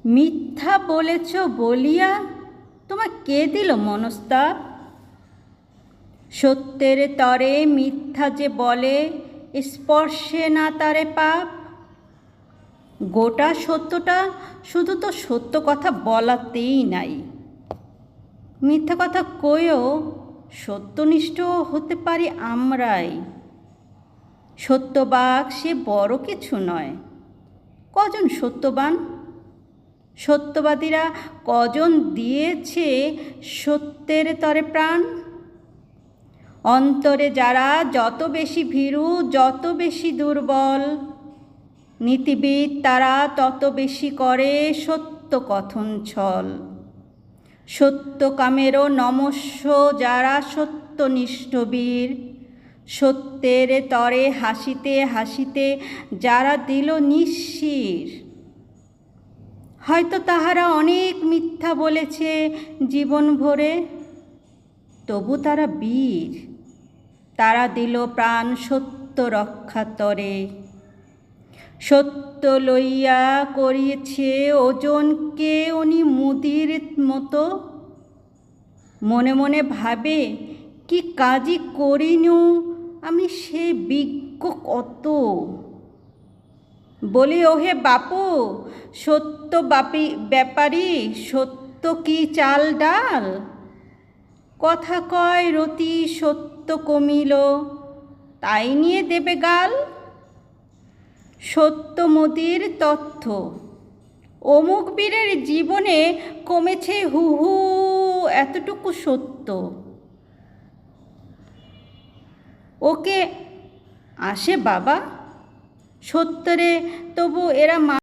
মিথ্যা বলেছ বলিয়া তোমার কে দিল মনস্তাপ? সত্যের তরে মিথ্যা যে বলে, স্পর্শে না তারে পাপ। গোটা সত্যটা শুধু তো সত্য কথা বলাতেই নাই, মিথ্যা কথা কয়েও সত্যনিষ্ঠ হতে পারি আমরাই। সত্যবাক সে বড় কিছু নয়, কজন সত্যবান? সত্যবাদীরা কজন দিয়েছে সত্যের তরে প্রাণ? অন্তরে যারা যত বেশি ভীরু, যত বেশি দুর্বল, নীতিবিদ তারা তত বেশি করে সত্য কথন ছল। সত্যকামেরও নমস্য যারা সত্যনিষ্ঠ বীর, সত্যের তরে হাসিতে হাসিতে যারা দিল নিঃশির। হয়তো তাহারা অনেক মিথ্যা বলেছে জীবন ভরে, তবু তারা বীর, তারা দিল প্রাণ সত্য রক্ষার তরে। সত্য লইয়া করিয়েছে ওজনকে উনি মুদির মতো, মনে মনে ভাবে কি কাজই করিনু আমি সে বিজ্ঞ কত। বলি ওহে বাপু, সত্য ব্যাপারী, সত্য কি চাল ডাল? কথা কয় রতি সত্য কমিল, তাই নিয়ে দেবে গাল। সত্য মোদির তথ্য, অমুক বীরের জীবনে কমেছে হু হু এতটুকু সত্য। ওকে আসে বাবা সত্যরে, তবু এরা